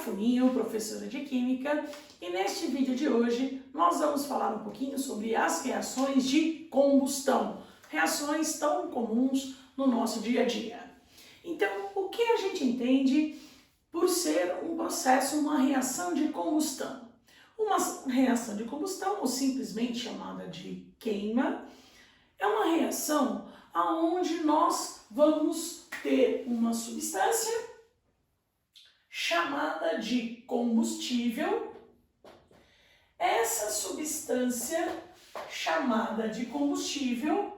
Funinho, professora de Química, e neste vídeo de hoje nós vamos falar um pouquinho sobre as reações de combustão, reações tão comuns no nosso dia a dia. Então, o que a gente entende por ser um processo, uma reação de combustão? Uma reação de combustão, ou simplesmente chamada de queima, é uma reação onde nós vamos ter uma substância chamada de combustível. Essa substância chamada de combustível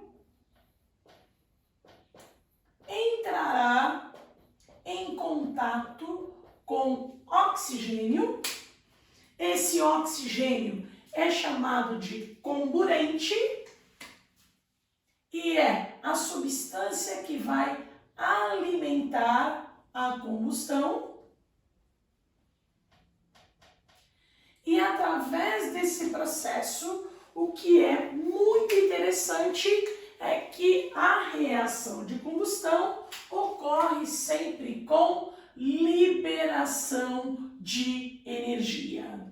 entrará em contato com oxigênio. Esse oxigênio é chamado de comburente e é a substância que vai alimentar a combustão. E através desse processo, o que é muito interessante é que a reação de combustão ocorre sempre com liberação de energia.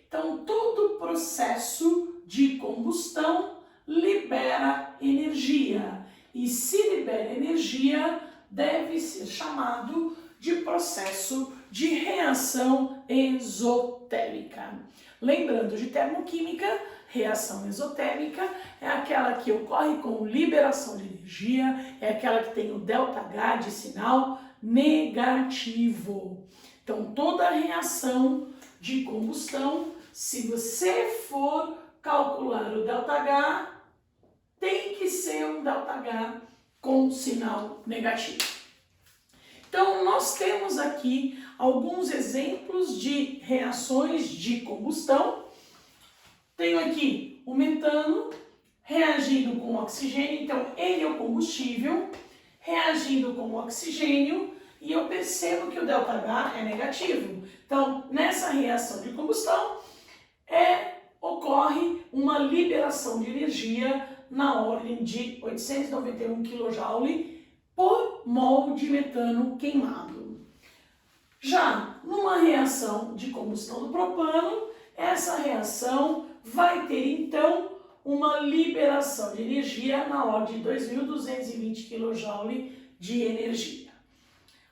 Então, todo processo de combustão libera energia. E se libera energia, deve ser chamado de processo de reação exotérmica. Lembrando de termoquímica, reação exotérmica é aquela que ocorre com liberação de energia, é aquela que tem o ΔH de sinal negativo. Então, toda reação de combustão, se você for calcular o ΔH, tem que ser um ΔH com sinal negativo. Então, nós temos aqui alguns exemplos de reações de combustão. Tenho aqui o metano reagindo com oxigênio, então ele é o combustível, reagindo com oxigênio, e eu percebo que o ΔH é negativo. Então, nessa reação de combustão, ocorre uma liberação de energia na ordem de 891 kJ por mol de metano queimado. Já numa reação de combustão do propano, essa reação vai ter então uma liberação de energia na ordem de 2.220 kJ de energia.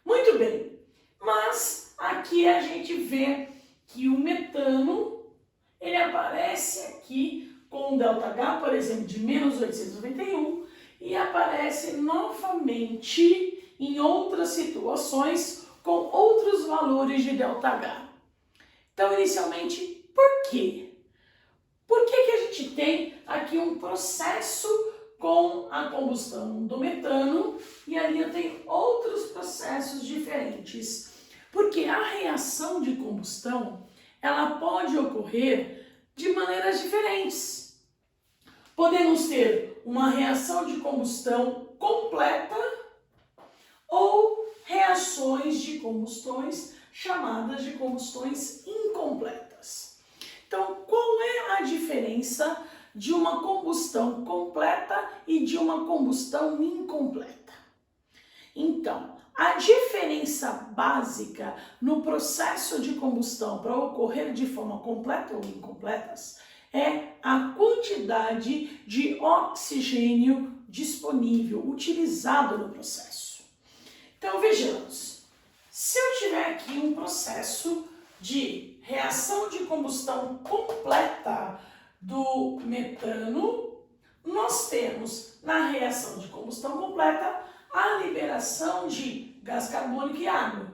Muito bem, mas aqui a gente vê que o metano, ele aparece aqui com um ΔH, por exemplo, de menos 891 e aparece novamente em outras situações com outros valores de ΔH. Então, inicialmente, por quê? Por que a gente tem aqui um processo com a combustão do metano e ali eu tenho outros processos diferentes? Porque a reação de combustão, ela pode ocorrer de maneiras diferentes. Podemos ter uma reação de combustão completa ou reações de combustões chamadas de combustões incompletas. Então, qual é a diferença de uma combustão completa e de uma combustão incompleta? Então, a diferença básica no processo de combustão para ocorrer de forma completa ou incompletas é a quantidade de oxigênio disponível, utilizado no processo. Então, vejamos. Se eu tiver aqui um processo de reação de combustão completa do metano, nós temos na reação de combustão completa a liberação de gás carbônico e água.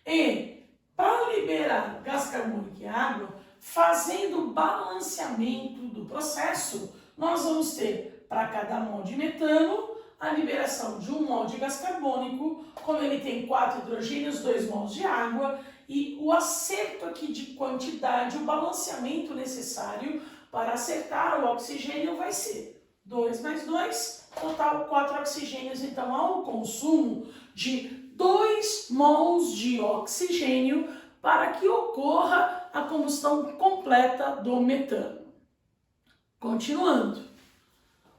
E para liberar gás carbônico e água, fazendo o balanceamento do processo, nós vamos ter para cada mol de metano a liberação de 1 mol de gás carbônico, como ele tem 4 hidrogênios, 2 mols de água, e o acerto aqui de quantidade, o balanceamento necessário para acertar o oxigênio vai ser 2 mais 2, total 4 oxigênios. Então, há um consumo de 2 mols de oxigênio para que ocorra a combustão completa do metano. Continuando.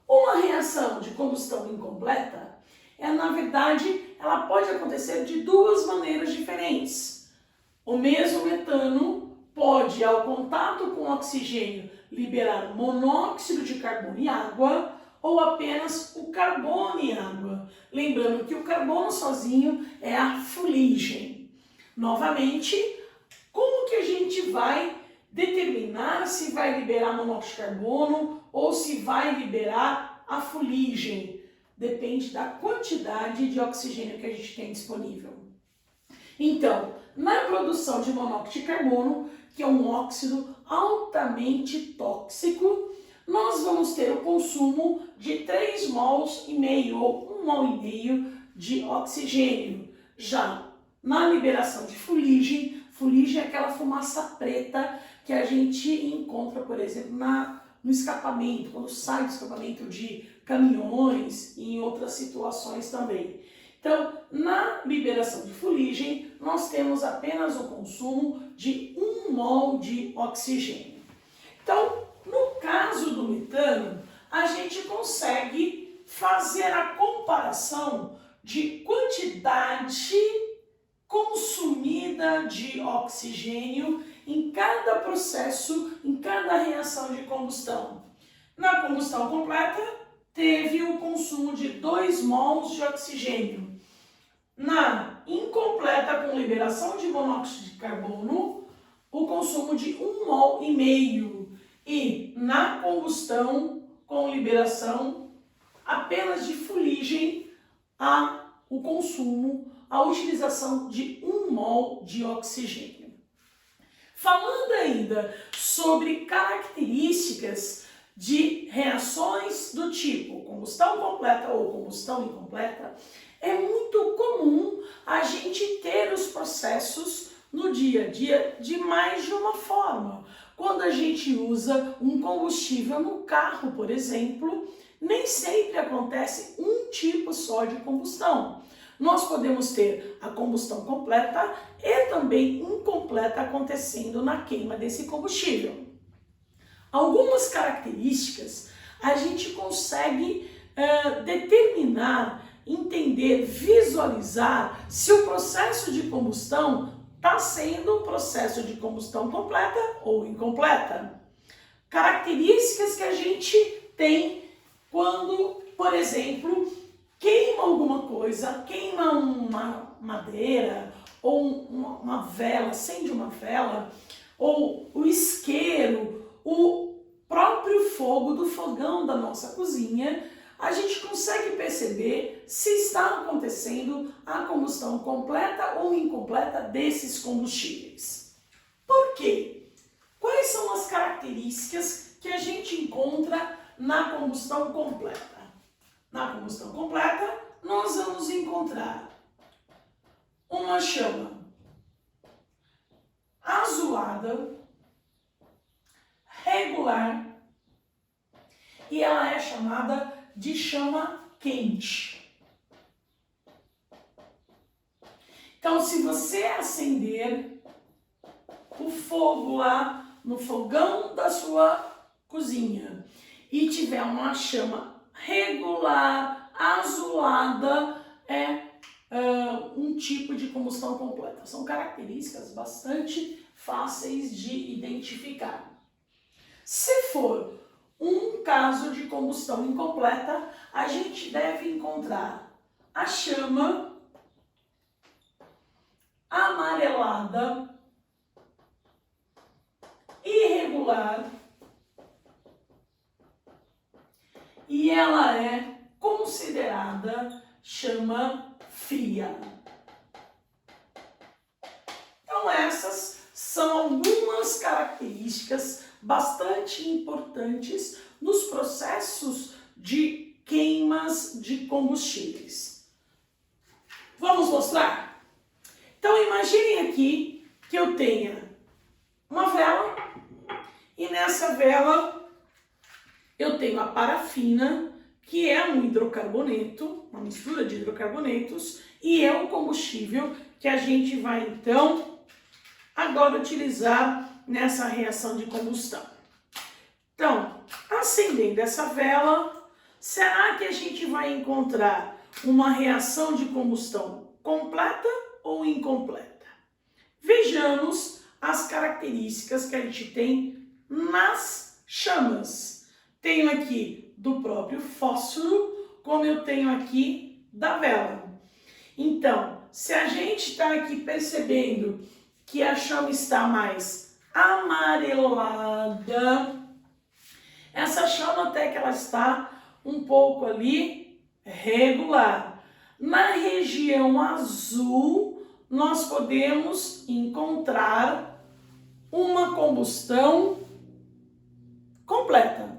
Uma reação de combustão incompleta, na verdade, ela pode acontecer de duas maneiras diferentes. O mesmo metano pode, ao contato com oxigênio, liberar monóxido de carbono e água, ou apenas o carbono e água. Lembrando que o carbono sozinho é a fuligem. Novamente, como que a gente vai determinar se vai liberar monóxido de carbono ou se vai liberar a fuligem? Depende da quantidade de oxigênio que a gente tem disponível. Então, na produção de monóxido de carbono, que é um óxido altamente tóxico, nós vamos ter o consumo de 3 mols e meio ou 1 mol e meio de oxigênio. Já na liberação de fuligem, fuligem é aquela fumaça preta que a gente encontra, por exemplo, no escapamento, quando sai do escapamento de caminhões e em outras situações também. Então, na liberação de fuligem, nós temos apenas o consumo de 1 mol de oxigênio. Então, no caso do metano, a gente consegue fazer a comparação de quantidade consumida de oxigênio em cada processo, em cada reação de combustão. Na combustão completa, teve o consumo de 2 mols de oxigênio. Na incompleta, com liberação de monóxido de carbono, o consumo de 1 mol e meio. E na combustão, com liberação apenas de fuligem, o consumo, a utilização de 1 mol de oxigênio. Falando ainda sobre características de reações do tipo combustão completa ou combustão incompleta, é muito comum a gente ter os processos no dia a dia de mais de uma forma. Quando a gente usa um combustível no carro, por exemplo, nem sempre acontece um tipo só de combustão. Nós podemos ter a combustão completa e também incompleta acontecendo na queima desse combustível. Algumas características a gente consegue determinar, entender, visualizar se o processo de combustão está sendo um processo de combustão completa ou incompleta. Características que a gente tem quando, por exemplo, queima alguma coisa, queima uma madeira ou uma vela, acende uma vela, ou o isqueiro, o próprio fogo do fogão da nossa cozinha, a gente consegue perceber se está acontecendo a combustão completa ou incompleta desses combustíveis. Por quê? Quais são as características que a gente encontra na combustão completa? Na combustão completa, nós vamos encontrar uma chama azulada, regular, e ela é chamada de chama quente. Então, se você acender o fogo lá no fogão da sua cozinha e tiver uma chama regular, azulada, um tipo de combustão completa. São características bastante fáceis de identificar. Se for um caso de combustão incompleta, a gente deve encontrar a chama amarelada, irregular, e ela é considerada chama fria. Então essas são algumas características bastante importantes nos processos de queimas de combustíveis. Vamos mostrar? Então imaginem aqui que eu tenha uma vela e nessa vela eu tenho a parafina, que é um hidrocarboneto, uma mistura de hidrocarbonetos, e é um combustível que a gente vai então agora utilizar nessa reação de combustão. Então, acendendo essa vela, será que a gente vai encontrar uma reação de combustão completa ou incompleta? Vejamos as características que a gente tem nas chamas. Tenho aqui do próprio fósforo, como eu tenho aqui da vela. Então, se a gente está aqui percebendo que a chama está mais amarelada, essa chama até que ela está um pouco ali regular. Na região azul, nós podemos encontrar uma combustão completa.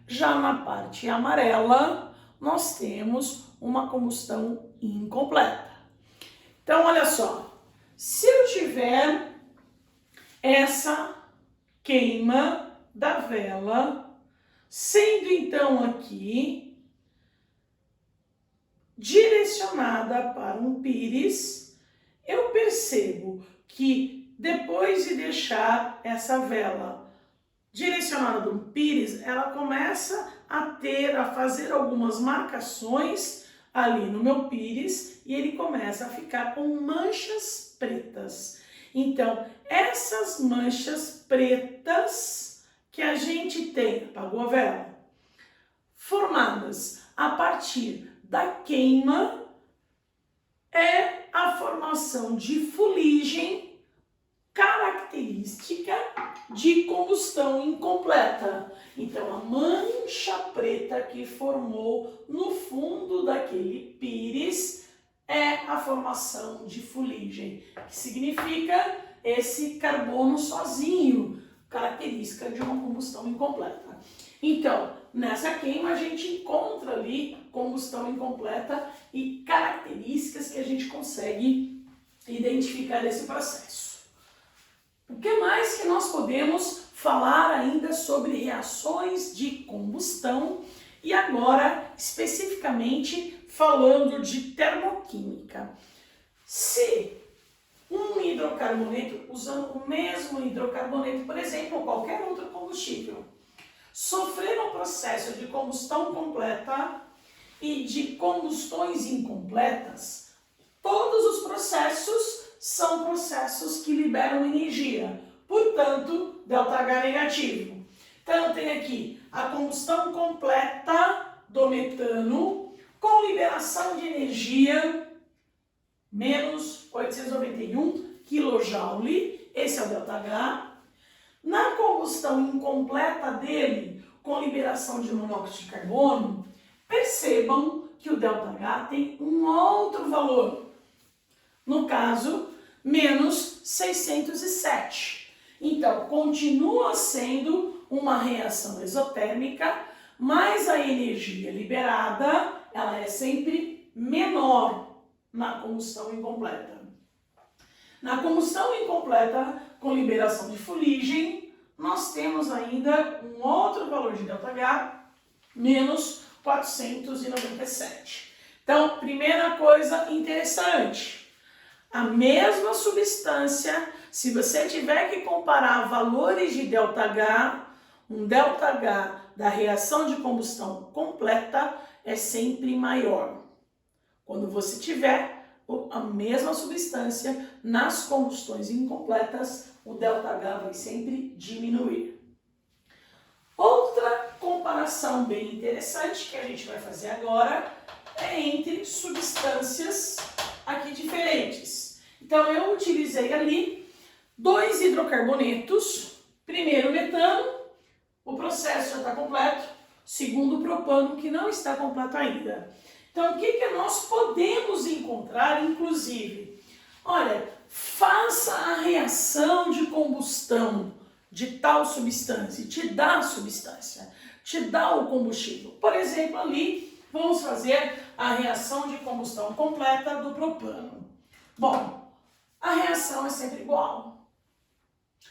Já na parte amarela, nós temos uma combustão incompleta. Então, olha só, se eu tiver essa queima da vela, sendo então aqui direcionada para um pires, eu percebo que depois de deixar essa vela direcionada para um pires, ela começa a fazer algumas marcações ali no meu pires e ele começa a ficar com manchas pretas. Então, essas manchas pretas que a gente tem, apagou a vela, formadas a partir da queima, é a formação de fuligem característica de combustão incompleta. Então, a mancha preta que formou no fundo daquele pires é a formação de fuligem, que significa esse carbono sozinho, característica de uma combustão incompleta. Então, nessa queima a gente encontra ali combustão incompleta e características que a gente consegue identificar desse processo. O que mais que nós podemos falar ainda sobre reações de combustão e agora especificamente falando de termoquímica? Se um hidrocarboneto, usando o mesmo hidrocarboneto, por exemplo, ou qualquer outro combustível, sofrer um processo de combustão completa e de combustões incompletas, todos os processos são processos que liberam energia, portanto, ΔH negativo. Então, tem aqui a combustão completa do metano com liberação de energia menos 891 kJ, esse é o ΔH. Na combustão incompleta dele, com liberação de monóxido de carbono, percebam que o ΔH tem um outro valor. No caso, menos 607. Então, continua sendo uma reação exotérmica, mas a energia liberada, ela é sempre menor na combustão incompleta. Na combustão incompleta, com liberação de fuligem, nós temos ainda um outro valor de ΔH, menos 497. Então, primeira coisa interessante, a mesma substância, se você tiver que comparar valores de ΔH, um ΔH da reação de combustão completa é sempre maior. Quando você tiver a mesma substância nas combustões incompletas, o ΔH vai sempre diminuir. Outra comparação bem interessante que a gente vai fazer agora é entre substâncias aqui diferentes. Então, eu utilizei ali 2 hidrocarbonetos, primeiro metano, o processo já está completo, segundo propano, que não está completo ainda. Então, o que nós podemos encontrar, inclusive? Olha, faça a reação de combustão de tal substância, te dá a substância, te dá o combustível. Por exemplo, ali, vamos fazer a reação de combustão completa do propano. Bom, a reação é sempre igual.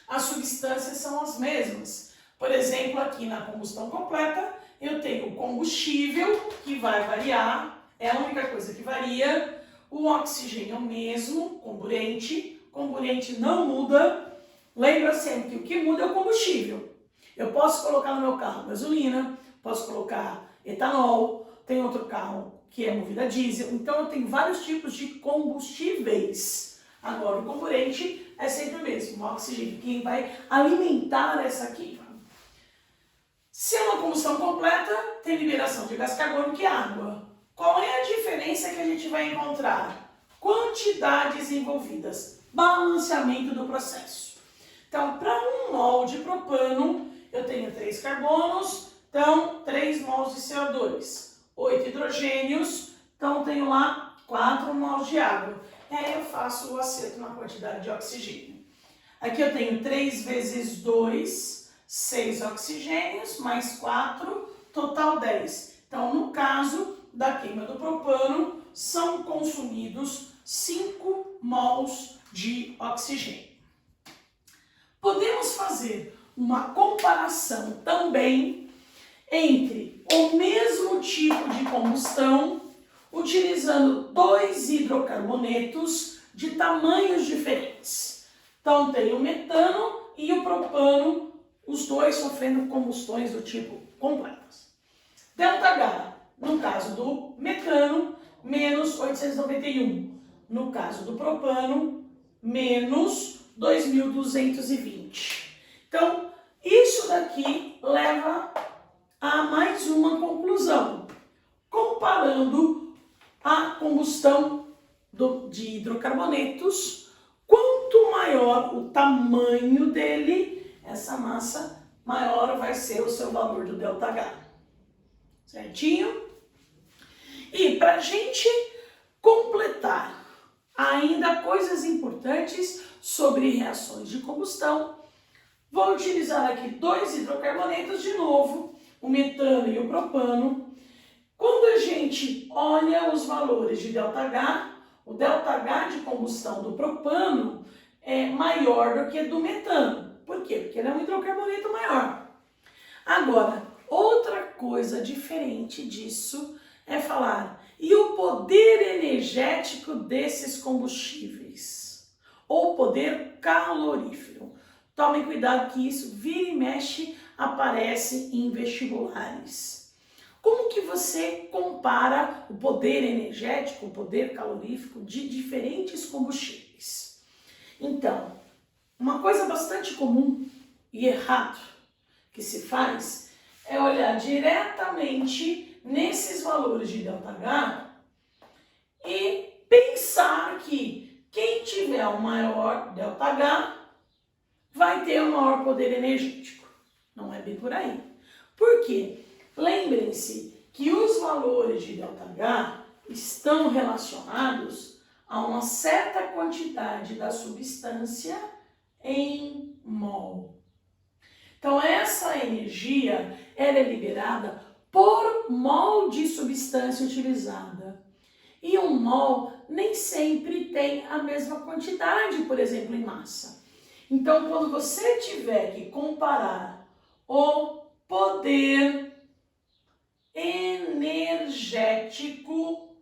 As substâncias são as mesmas. Por exemplo, aqui na combustão completa, eu tenho o combustível, que vai variar, é a única coisa que varia. O oxigênio é o mesmo, comburente não muda. Lembra sempre que o que muda é o combustível. Eu posso colocar no meu carro gasolina, posso colocar etanol, tem outro carro que é movido a diesel. Então eu tenho vários tipos de combustíveis. Agora, o comburente é sempre o mesmo, o oxigênio, quem vai alimentar essa queima. Se é uma combustão completa, tem liberação de gás carbônico e água. Qual é a diferença que a gente vai encontrar? Quantidades envolvidas, balanceamento do processo. Então, para 1 mol de propano, eu tenho 3 carbonos, então 3 mols de CO2, 8 hidrogênios, então tenho lá 4 mols de água. E aí eu faço o acerto na quantidade de oxigênio. Aqui eu tenho 3 vezes 2, 6 oxigênios, mais 4, total 10. Então, no caso da queima do propano, são consumidos 5 mols de oxigênio. Podemos fazer uma comparação também entre o mesmo tipo de combustão, utilizando 2 hidrocarbonetos de tamanhos diferentes. Então, tem o metano e o propano, os dois sofrendo combustões do tipo completas. ΔH, no caso do metano, menos 891. No caso do propano, menos 2.220. Então, isso daqui leva a mais uma conclusão. Comparando a combustão de hidrocarbonetos, quanto maior o tamanho dele, essa massa, maior vai ser o seu valor do ΔH. Certinho? E para a gente completar ainda coisas importantes sobre reações de combustão, vou utilizar aqui 2 hidrocarbonetos de novo, o metano e o propano. Quando a gente olha os valores de ΔH, o ΔH de combustão do propano é maior do que do metano. Por quê? Porque ele é um hidrocarboneto maior. Agora, outra coisa diferente disso é falar, e o poder energético desses combustíveis? Ou poder calorífero? Tomem cuidado que isso vira e mexe aparece em vestibulares. Como que você compara o poder energético, o poder calorífico de diferentes combustíveis? Então, uma coisa bastante comum e errado que se faz é olhar diretamente nesses valores de ΔH e pensar que quem tiver o maior ΔH vai ter o maior poder energético. Não é bem por aí. Por quê? Lembrem-se que os valores de ΔH estão relacionados a uma certa quantidade da substância em mol. Então, essa energia ela é liberada por mol de substância utilizada. E um mol nem sempre tem a mesma quantidade, por exemplo, em massa. Então, quando você tiver que comparar o poder energético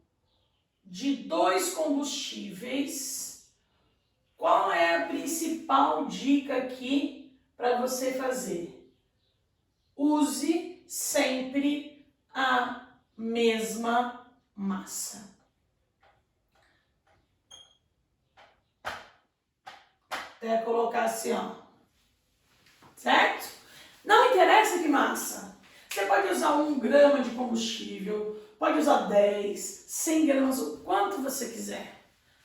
de 2 combustíveis, qual é a principal dica aqui para você fazer? Use sempre a mesma massa. Até colocar assim, ó. Certo? Não interessa que massa. Você pode usar 1 grama de combustível, pode usar 10, 100 gramas, o quanto você quiser,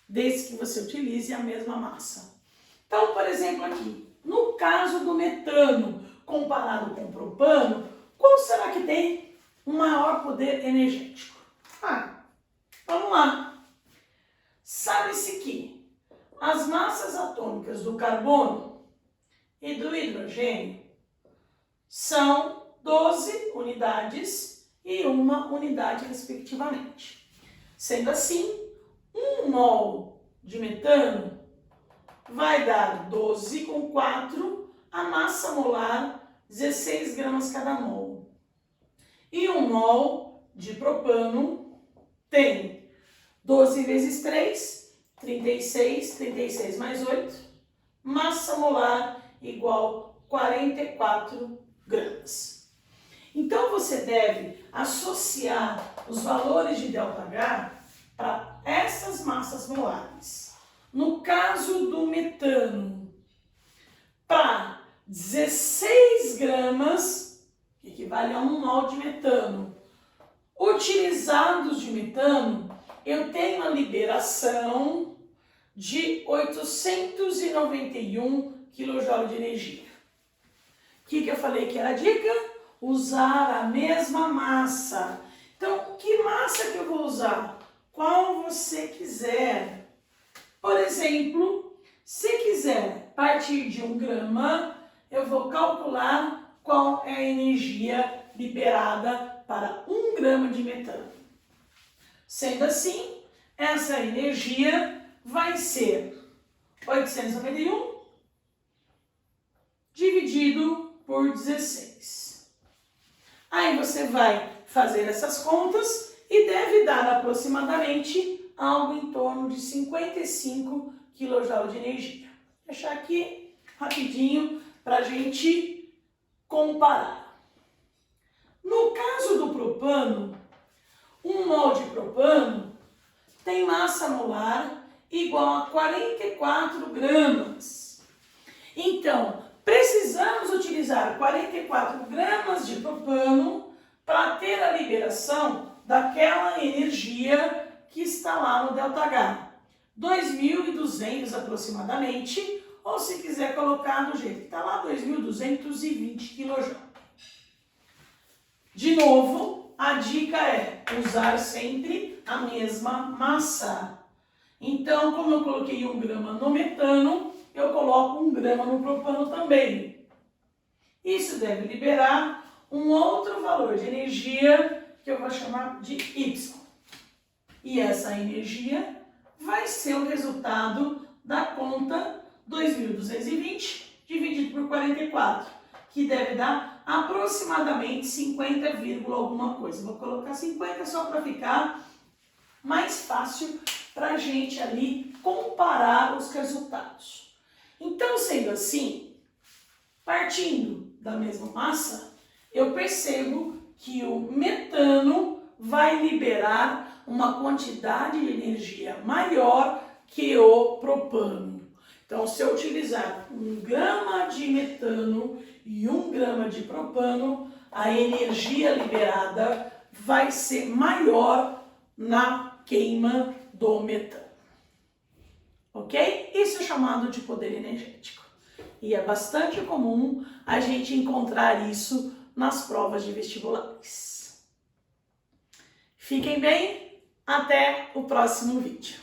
desde que você utilize a mesma massa. Então, por exemplo, aqui, no caso do metano comparado com o propano, qual será que tem um maior poder energético? Vamos lá. Sabe-se que as massas atômicas do carbono e do hidrogênio são 12 unidades e 1 unidade, respectivamente. Sendo assim, 1 mol de metano vai dar 12 com 4, a massa molar 16 gramas cada mol. E 1 mol de propano tem 12 vezes 3, 36, 36 mais 8, massa molar igual 44 gramas. Então, você deve associar os valores de ΔH para essas massas molares. No caso do metano, para 16 gramas, que equivale a 1 mol de metano, utilizados de metano, eu tenho a liberação de 891 kJ de energia. O que eu falei que era a dica? Usar a mesma massa. Então, que massa que eu vou usar? Qual você quiser. Por exemplo, se quiser partir de 1 grama, eu vou calcular qual é a energia liberada para 1 grama de metano. Sendo assim, essa energia vai ser 891 dividido por 16. Aí você vai fazer essas contas e deve dar aproximadamente algo em torno de 55 kJ de energia. Vou deixar aqui rapidinho para a gente comparar. No caso do propano, 1 mol de propano tem massa molar igual a 44 gramas. Então, precisamos utilizar 44 gramas de propano para ter a liberação daquela energia que está lá no ΔH. 2.200 aproximadamente, ou se quiser colocar do jeito que está lá, 2.220 kJ. De novo, a dica é usar sempre a mesma massa. Então, como eu coloquei 1 grama no metano, eu coloco 1 grama no propano também. Isso deve liberar um outro valor de energia que eu vou chamar de Y. E essa energia vai ser o resultado da conta 2.220 dividido por 44, que deve dar aproximadamente 50, alguma coisa. Vou colocar 50 só para ficar mais fácil para a gente ali comparar os resultados. Então, sendo assim, partindo da mesma massa, eu percebo que o metano vai liberar uma quantidade de energia maior que o propano. Então, se eu utilizar 1 grama de metano e 1 grama de propano, a energia liberada vai ser maior na queima do metano. Ok? Isso é chamado de poder energético. E é bastante comum a gente encontrar isso nas provas de vestibulares. Fiquem bem, até o próximo vídeo.